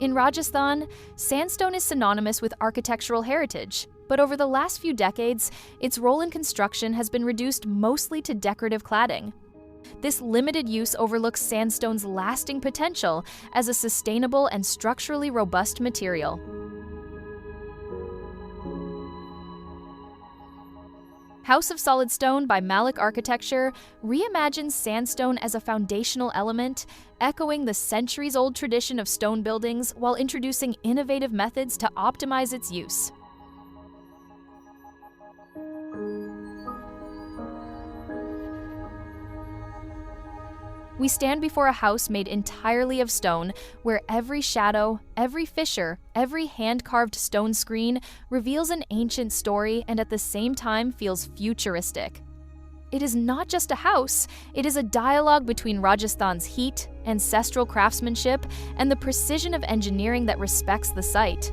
In Rajasthan, sandstone is synonymous with architectural heritage, but over the last few decades, its role in construction has been reduced mostly to decorative cladding. This limited use overlooks sandstone's lasting potential as a sustainable and structurally robust material. House of Solid Stone by Malik Architecture reimagines sandstone as a foundational element, echoing the centuries-old tradition of stone buildings while introducing innovative methods to optimize its use. We stand before a house made entirely of stone, where every shadow, every fissure, every hand-carved stone screen reveals an ancient story and at the same time feels futuristic. It is not just a house, it is a dialogue between Rajasthan's heat, ancestral craftsmanship, and the precision of engineering that respects the site.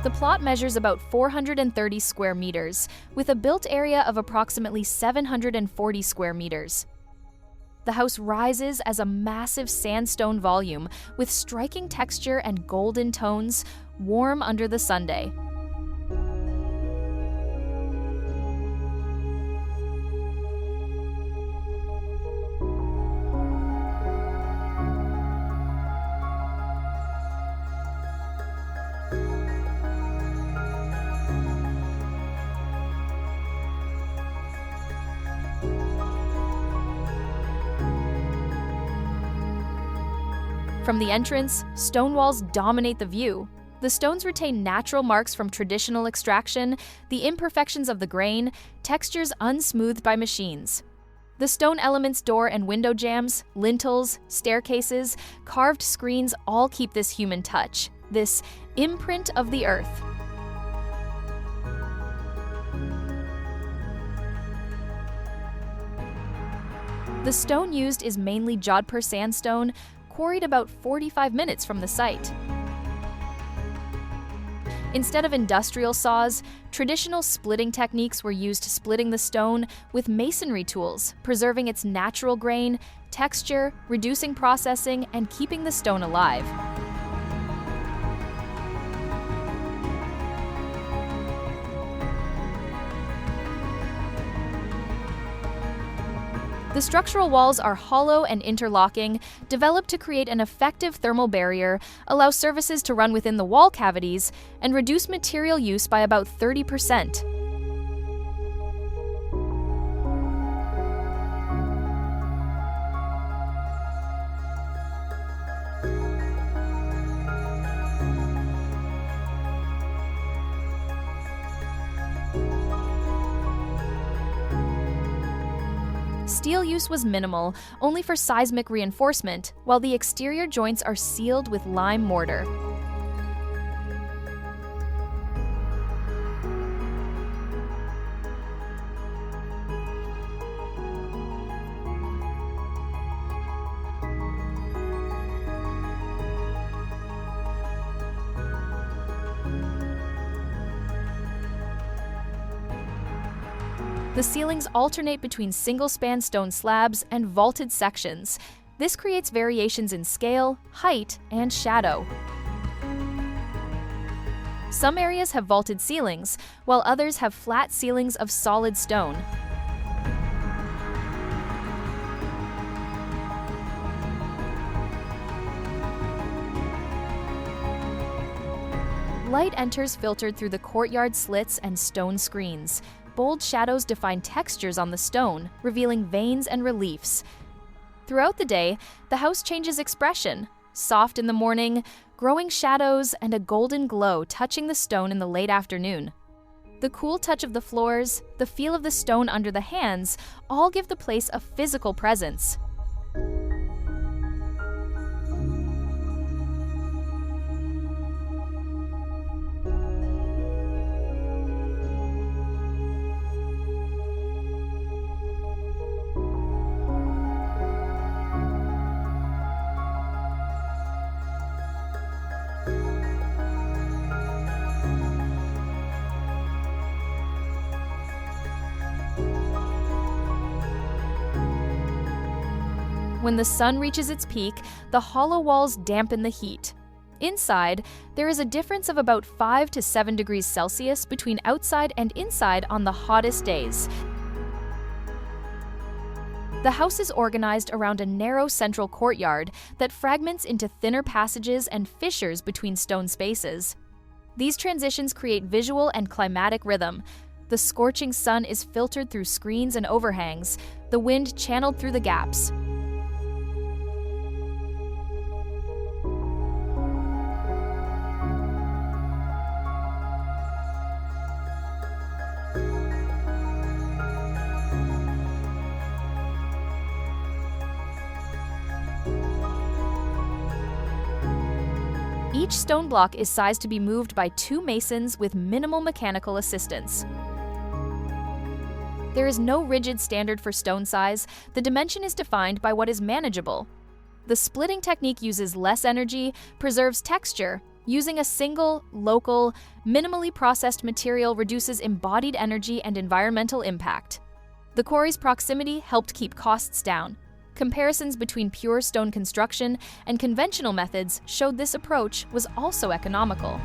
The plot measures about 430 square meters, with a built area of approximately 740 square meters. The house rises as a massive sandstone volume with striking texture and golden tones, warm under the sunday. From the entrance, stone walls dominate the view. The stones retain natural marks from traditional extraction, the imperfections of the grain, textures unsmoothed by machines. The stone elements, door and window jambs, lintels, staircases, carved screens all keep this human touch, this imprint of the earth. The stone used is mainly Jodhpur sandstone, quarried about 45 minutes from the site. Instead of industrial saws, traditional splitting techniques were used, splitting the stone with masonry tools, preserving its natural grain, texture, reducing processing, and keeping the stone alive. The structural walls are hollow and interlocking, developed to create an effective thermal barrier, allow surfaces to run within the wall cavities, and reduce material use by about 30%. Steel use was minimal, only for seismic reinforcement, while the exterior joints are sealed with lime mortar. The ceilings alternate between single-span stone slabs and vaulted sections. This creates variations in scale, height, and shadow. Some areas have vaulted ceilings, while others have flat ceilings of solid stone. Light enters filtered through the courtyard slits and stone screens. Bold shadows define textures on the stone, revealing veins and reliefs. Throughout the day, the house changes expression. Soft in the morning, growing shadows, and a golden glow touching the stone in the late afternoon. The cool touch of the floors, the feel of the stone under the hands, all give the place a physical presence. When the sun reaches its peak, the hollow walls dampen the heat. Inside, there is a difference of about 5 to 7 degrees Celsius between outside and inside on the hottest days. The house is organized around a narrow central courtyard that fragments into thinner passages and fissures between stone spaces. These transitions create visual and climatic rhythm. The scorching sun is filtered through screens and overhangs, the wind channeled through the gaps. Each stone block is sized to be moved by 2 masons with minimal mechanical assistance. There is no rigid standard for stone size. The dimension is defined by what is manageable. The splitting technique uses less energy, preserves texture. Using a single, local, minimally processed material reduces embodied energy and environmental impact. The quarry's proximity helped keep costs down. Comparisons between pure stone construction and conventional methods showed this approach was also economical.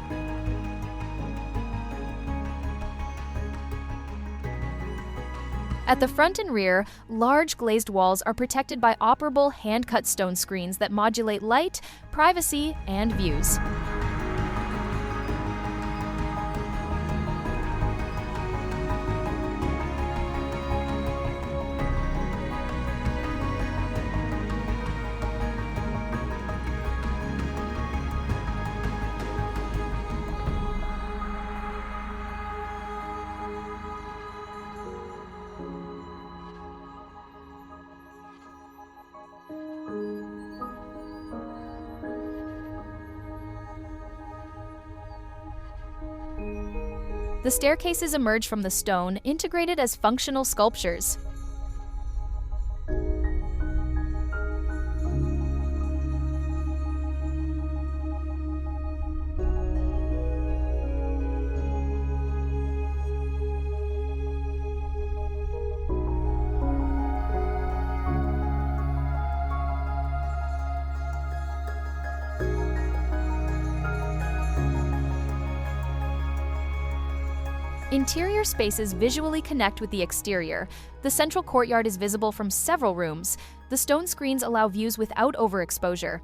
At the front and rear, large glazed walls are protected by operable hand-cut stone screens that modulate light, privacy, and views. The staircases emerge from the stone, integrated as functional sculptures. Interior spaces visually connect with the exterior. The central courtyard is visible from several rooms. The stone screens allow views without overexposure.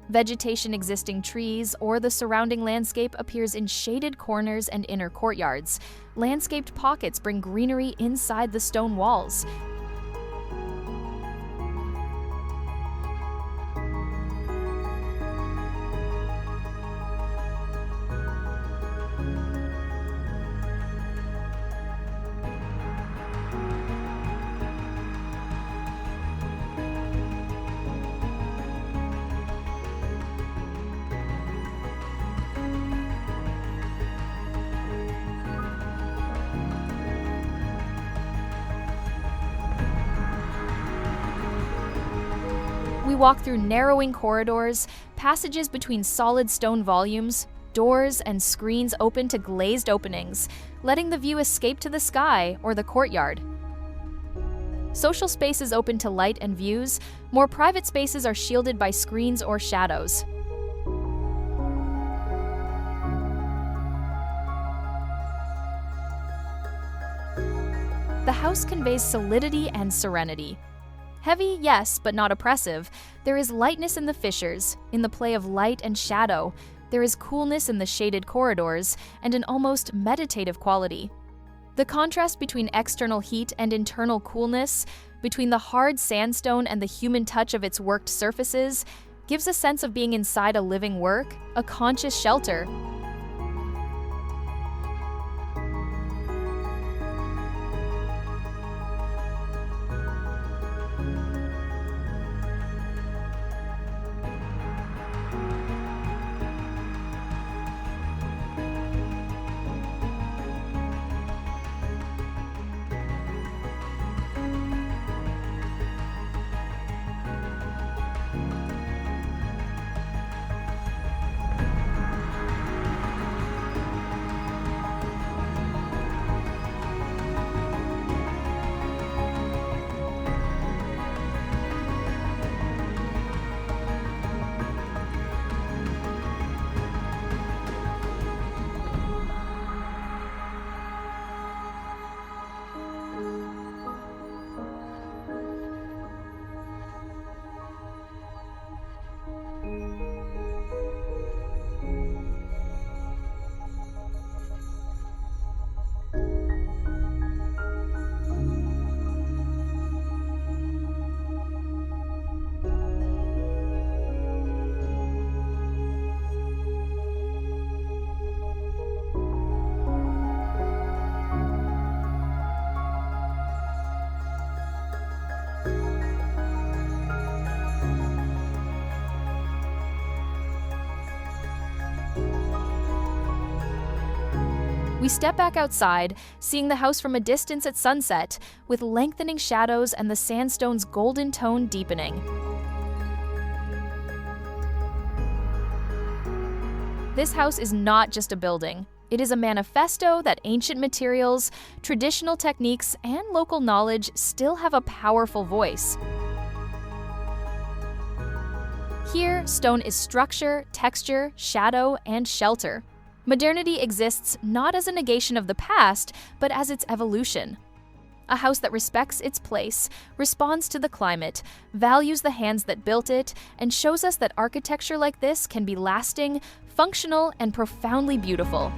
Vegetation existing trees or the surrounding landscape appears in shaded corners and inner courtyards. Landscaped pockets bring greenery inside the stone walls. We walk through narrowing corridors, passages between solid stone volumes, doors and screens open to glazed openings, letting the view escape to the sky or the courtyard. Social spaces open to light and views. More private spaces are shielded by screens or shadows. The house conveys solidity and serenity. Heavy, yes, but not oppressive. There is lightness in the fissures, in the play of light and shadow. There is coolness in the shaded corridors, and an almost meditative quality. The contrast between external heat and internal coolness, between the hard sandstone and the human touch of its worked surfaces, gives a sense of being inside a living work, a conscious shelter. We step back outside, seeing the house from a distance at sunset, with lengthening shadows and the sandstone's golden tone deepening. This house is not just a building. It is a manifesto that ancient materials, traditional techniques, and local knowledge still have a powerful voice. Here, stone is structure, texture, shadow, and shelter. Modernity exists not as a negation of the past, but as its evolution. A house that respects its place, responds to the climate, values the hands that built it, and shows us that architecture like this can be lasting, functional, and profoundly beautiful.